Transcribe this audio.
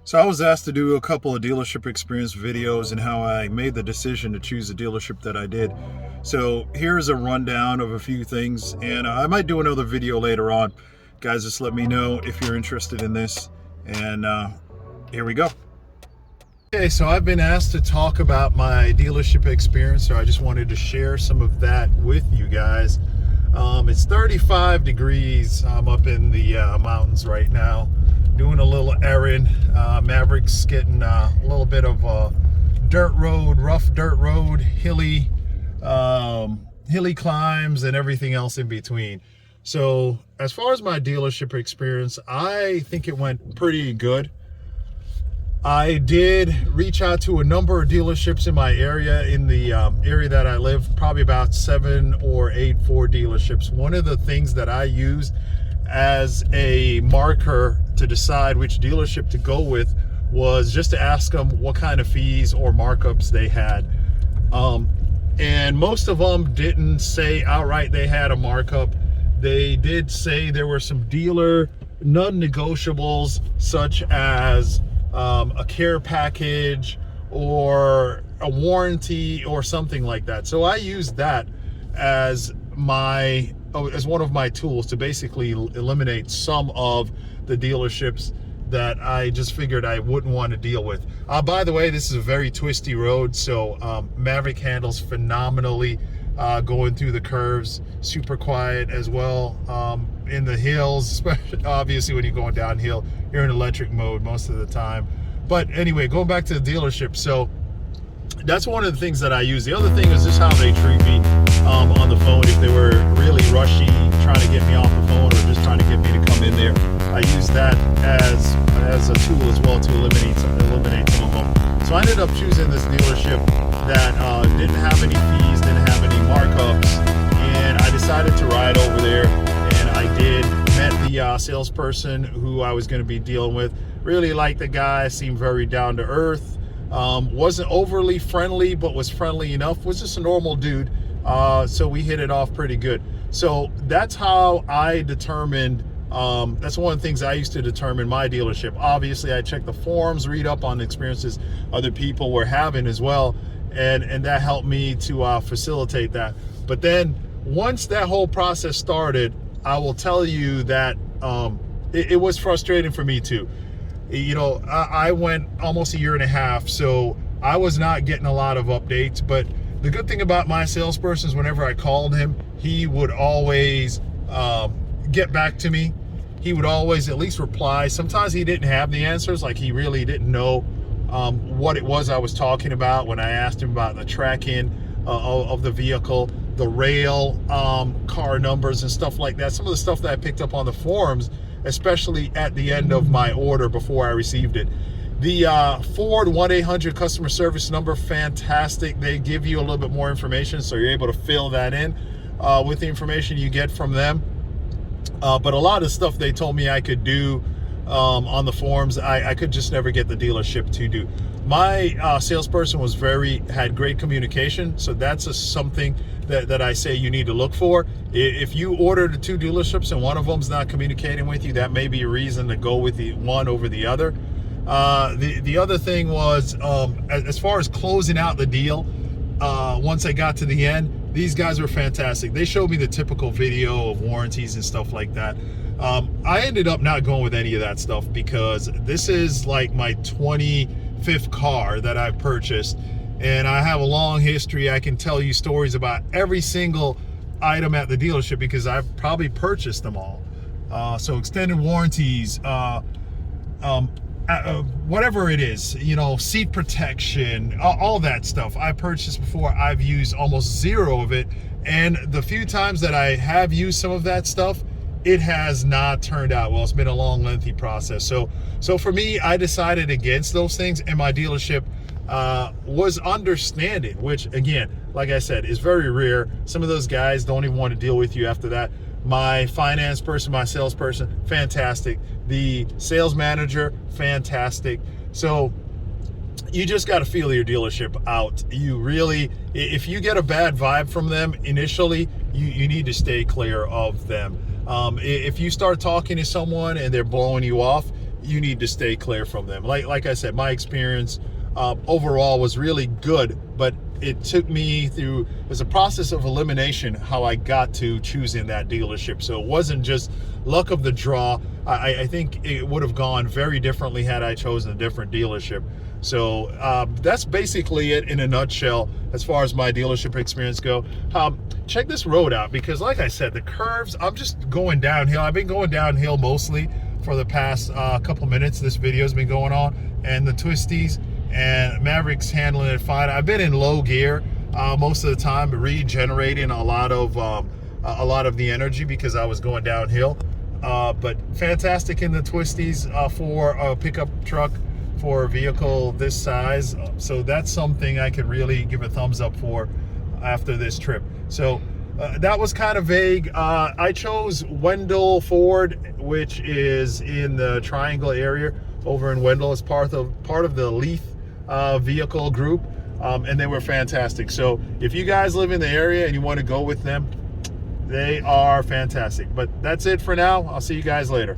So I was asked to do a couple of dealership experience videos and how I made the decision to choose the dealership that I did. So here's a rundown of a few things, and I might do another video later on. Guys, just let me know if you're interested in this, and here we go. Okay, so I've been asked to talk about my dealership experience, so I just wanted to share some of that with you guys. It's 35 degrees. I'm up in the mountains right now doing a little errand. Maverick's getting a little bit of a rough dirt road, hilly climbs and everything else in between. So as far as my dealership experience, I think it went pretty good. I did reach out to a number of dealerships in my area, in the area that I live, probably about 7 or 8 Ford dealerships. One of the things that I used as a marker to decide which dealership to go with was just to ask them what kind of fees or markups they had. And most of them didn't say outright they had a markup. They did say there were some dealer non-negotiables, such as a care package or a warranty or something like that. So I used that as one of my tools to basically eliminate some of the dealerships that I just figured I wouldn't want to deal with. By the way, this is a very twisty road, so Maverick handles phenomenally going through the curves, super quiet as well. In the hills, especially obviously when you're going downhill, you're in electric mode most of the time. But anyway, going back to the dealership, so that's one of the things that I use. The other thing is just how they treat me on the phone. If they were really rushy, trying to get me off the phone, or just trying to get me to come in there, I use that as a tool as well to eliminate some of them. So I ended up choosing this dealership that didn't have any fees, didn't have any markups, and I decided to ride over there. And I did, met the salesperson who I was going to be dealing with. Really liked the guy, seemed very down to earth. Wasn't overly friendly, but was friendly enough. Was just a normal dude. So we hit it off pretty good. So that's how I determined, that's one of the things I used to determine my dealership. Obviously, I checked the forums, read up on the experiences other people were having as well. And that helped me to facilitate that. But then once that whole process started, I will tell you that it was frustrating for me too. You know, I went almost a year and a half, so I was not getting a lot of updates. But the good thing about my salesperson is whenever I called him, he would always get back to me. He would always at least reply. Sometimes he didn't have the answers, like he really didn't know what it was I was talking about when I asked him about the tracking of the vehicle, the rail, car numbers and stuff like that. Some of the stuff that I picked up on the forums, especially at the end of my order before I received it. The Ford 1-800 customer service number, fantastic. They give you a little bit more information, so you're able to fill that in with the information you get from them. But a lot of stuff they told me I could do on the forums, I could just never get the dealership to do. My salesperson had great communication, so that's something that I say you need to look for. If you order the 2 dealerships and one of them's not communicating with you, that may be a reason to go with the one over the other. The other thing was, as far as closing out the deal, once I got to the end, these guys were fantastic. They showed me the typical video of warranties and stuff like that. I ended up not going with any of that stuff because this is like my 25th car that I've purchased, and I have a long history. I can tell you stories about every single item at the dealership because I've probably purchased them all. So extended warranties, whatever it is, you know, seat protection, all that stuff I purchased before. I've used almost zero of it, and the few times that I have used some of that stuff, it has not turned out well. It's been a long, lengthy process. So for me, I decided against those things, and my dealership was understanding, which again, like I said, is very rare. Some of those guys don't even want to deal with you after that. My finance person, my salesperson, fantastic. The sales manager, fantastic. So you just got to feel your dealership out. You really, if you get a bad vibe from them initially, you need to stay clear of them. If you start talking to someone and they're blowing you off, you need to stay clear from them. Like I said, my experience overall was really good, but it took me through, it was a process of elimination how I got to choosing that dealership. So it wasn't just luck of the draw. I think it would have gone very differently had I chosen a different dealership. So that's basically it in a nutshell as far as my dealership experience go. Check this road out, because like I said, the curves, I'm just going downhill. I've been going downhill mostly for the past couple minutes this video has been going on, and the twisties, and Maverick's handling it fine. I've been in low gear most of the time, regenerating a lot of the energy because I was going downhill. But fantastic in the twisties for a pickup truck, for a vehicle this size. So that's something I could really give a thumbs up for after this trip. So that was kind of vague. I chose Wendell Ford, which is in the Triangle area over in Wendell, as part of the Leaf vehicle group, and they were fantastic. So if you guys live in the area and you want to go with them, they are fantastic. But that's it for now. I'll see you guys later.